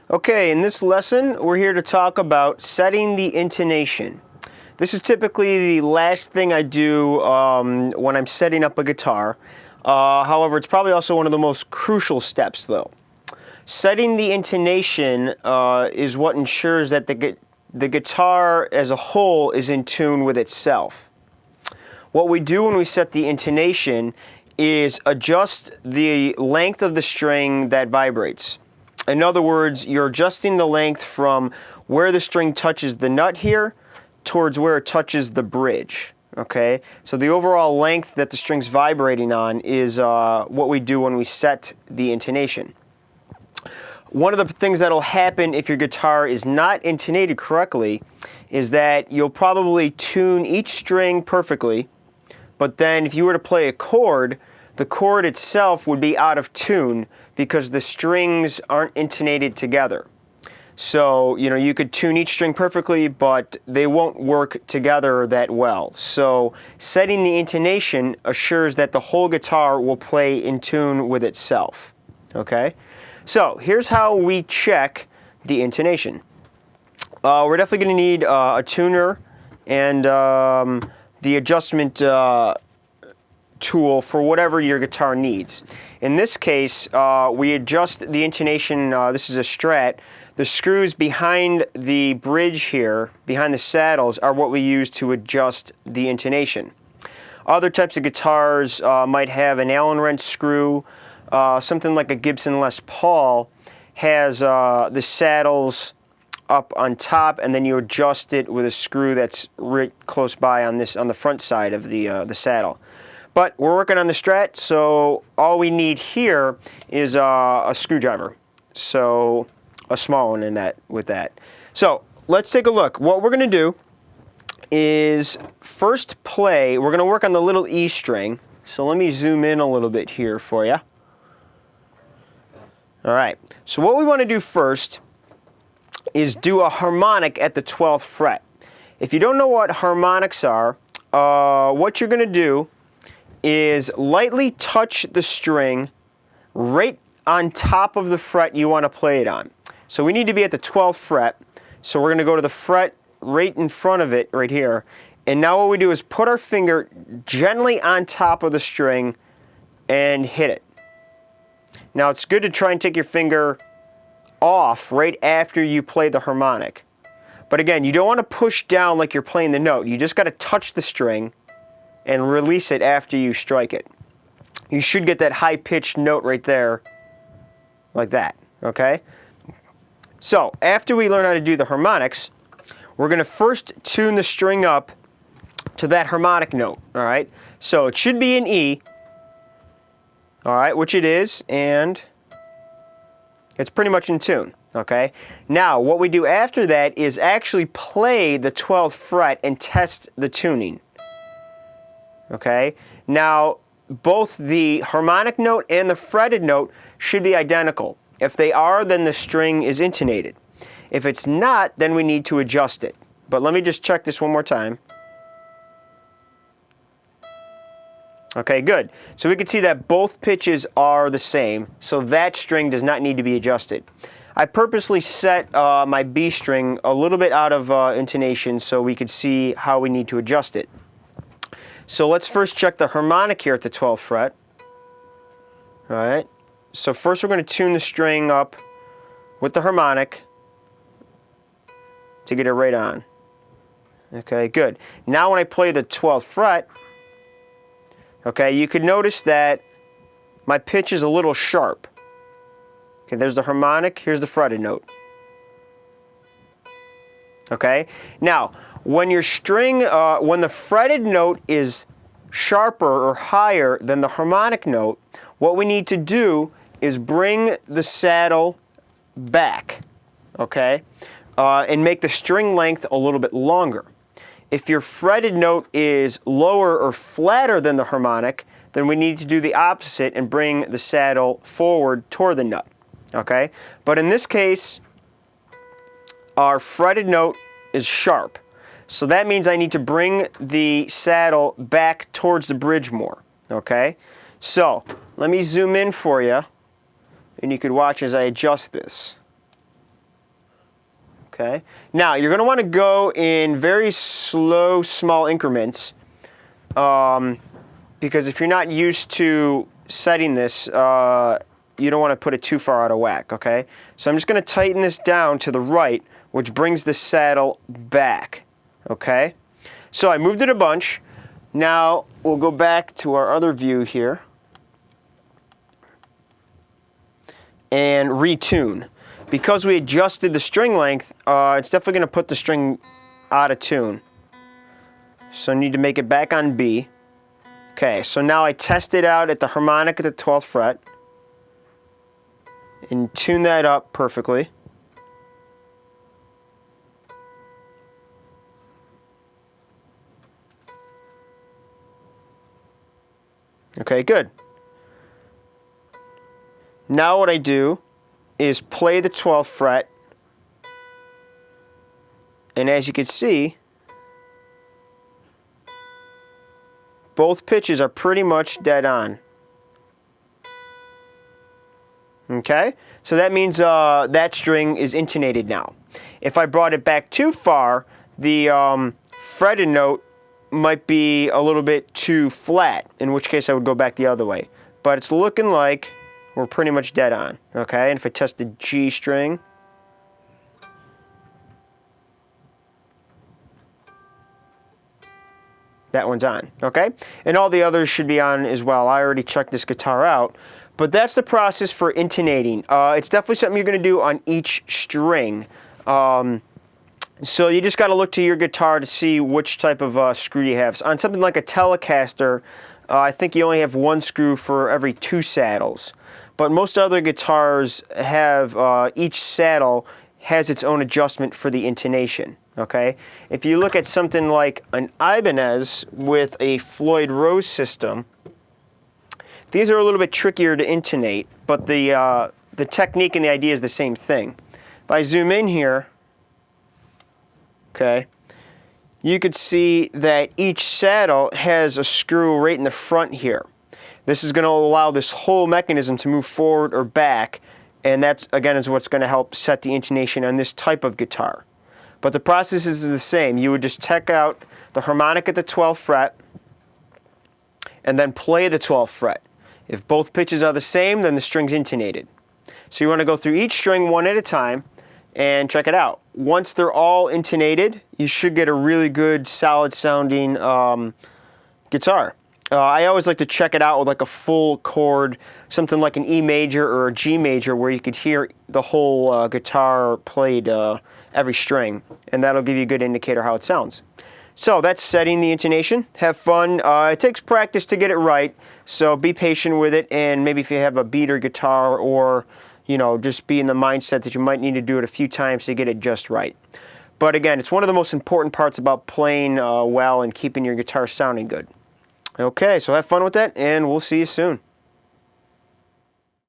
Okay, in this lesson, we're here to talk about setting the intonation. This is typically the last thing I do when I'm setting up a guitar. However, it's probably also one of the most crucial steps, though. Setting the intonation is what ensures that the guitar as a whole is in tune with itself. What we do when we set the intonation is adjust the length of the string that vibrates. In other words, you're adjusting the length from where the string touches the nut here towards where it touches the bridge. Okay, so the overall length that the string's vibrating on is what we do when we set the intonation. One of the things that'll happen if your guitar is not intonated correctly is that you'll probably tune each string perfectly, but then if you were to play a chord, the chord itself would be out of tune because the strings aren't intonated together. So, you could tune each string perfectly, but they won't work together that well. So, setting the intonation assures that the whole guitar will play in tune with itself. Okay? So, here's how we check the intonation. We're definitely going to need a tuner and the adjustment tool for whatever your guitar needs. In this case, we adjust the intonation. This is a Strat. The screws behind the bridge here, behind the saddles, are what we use to adjust the intonation. Other types of guitars might have an Allen wrench screw. Something like a Gibson Les Paul has the saddles up on top, and then you adjust it with a screw that's right close by on the front side of the saddle. But we're working on the Strat, so all we need here is a screwdriver. So a small one with that. So let's take a look. What we're going to do is first play. We're going to work on the little E string. So let me zoom in a little bit here for you. All right. So what we want to do first is do a harmonic at the 12th fret. If you don't know what harmonics are, what you're going to do is lightly touch the string right on top of the fret you want to play it on. So we need to be at the 12th fret. So we're going to go to the fret right in front of it, right here. And now what we do is put our finger gently on top of the string and hit it. Now it's good to try and take your finger off right after you play the harmonic. But again, you don't want to push down like you're playing the note. You just got to touch the string and release it after you strike it. You should get that high-pitched note right there, like that, okay? So, after we learn how to do the harmonics, we're going to first tune the string up to that harmonic note, all right? So, it should be an E, all right, which it is, and it's pretty much in tune, okay? Now, what we do after that is actually play the 12th fret and test the tuning. Okay, now both the harmonic note and the fretted note should be identical. If they are, then the string is intonated. If it's not, then we need to adjust it. But let me just check this one more time. Okay, good. So we can see that both pitches are the same, so that string does not need to be adjusted. I purposely set my B string a little bit out of intonation so we could see how we need to adjust it. So let's first check the harmonic here at the 12th fret. All right. So first we're going to tune the string up with the harmonic to get it right on. Okay, good. Now when I play the 12th fret, okay, you could notice that my pitch is a little sharp. Okay, there's the harmonic, here's the fretted note. Okay, now when your string, when the fretted note is sharper or higher than the harmonic note, what we need to do is bring the saddle back, okay, and make the string length a little bit longer. If your fretted note is lower or flatter than the harmonic, then we need to do the opposite and bring the saddle forward toward the nut, okay? But in this case, our fretted note is sharp. So that means I need to bring the saddle back towards the bridge more, okay? So let me zoom in for you, and you could watch as I adjust this. Okay. Now you're going to want to go in very slow, small increments, because if you're not used to setting this, you don't want to put it too far out of whack. Okay. So I'm just going to tighten this down to the right, which brings the saddle back. Okay. So I moved it a bunch. Now we'll go back to our other view here and retune. Because we adjusted the string length, it's definitely going to put the string out of tune. So I need to make it back on B. Okay, so now I test it out at the harmonic at the 12th fret and tune that up perfectly. Okay, good. Now what I do is play the 12th fret, and as you can see, both pitches are pretty much dead on. Okay, so that means that string is intonated now. If I brought it back too far, the fretted note might be a little bit too flat, in which case I would go back the other way. But it's looking like we're pretty much dead on. Okay, and if I test the G string, that one's on. Okay, and all the others should be on as well. I already checked this guitar out. But that's the process for intonating. It's definitely something you're going to do on each string. So you just got to look to your guitar to see which type of screw you have. So on something like a Telecaster, I think you only have one screw for every 2 saddles. But most other guitars have, each saddle has its own adjustment for the intonation. Okay? If you look at something like an Ibanez with a Floyd Rose system, these are a little bit trickier to intonate, but the technique and the idea is the same thing. If I zoom in here, okay, you could see that each saddle has a screw right in the front here. This is going to allow this whole mechanism to move forward or back, and that's, again, is what's going to help set the intonation on this type of guitar. But the process is the same. You would just check out the harmonic at the 12th fret and then play the 12th fret. If both pitches are the same, then the string's intonated. So you want to go through each string one at a time and check it out. Once they're all intonated, you should get a really good, solid sounding guitar. I always like to check it out with like a full chord, something like an E major or a G major, where you could hear the whole guitar played every string, and that'll give you a good indicator how it sounds. So that's setting the intonation. Have fun. It takes practice to get it right, so be patient with it, and maybe if you have a beater guitar, or just be in the mindset that you might need to do it a few times to get it just right. But again, it's one of the most important parts about playing well and keeping your guitar sounding good. Okay, so have fun with that, and we'll see you soon.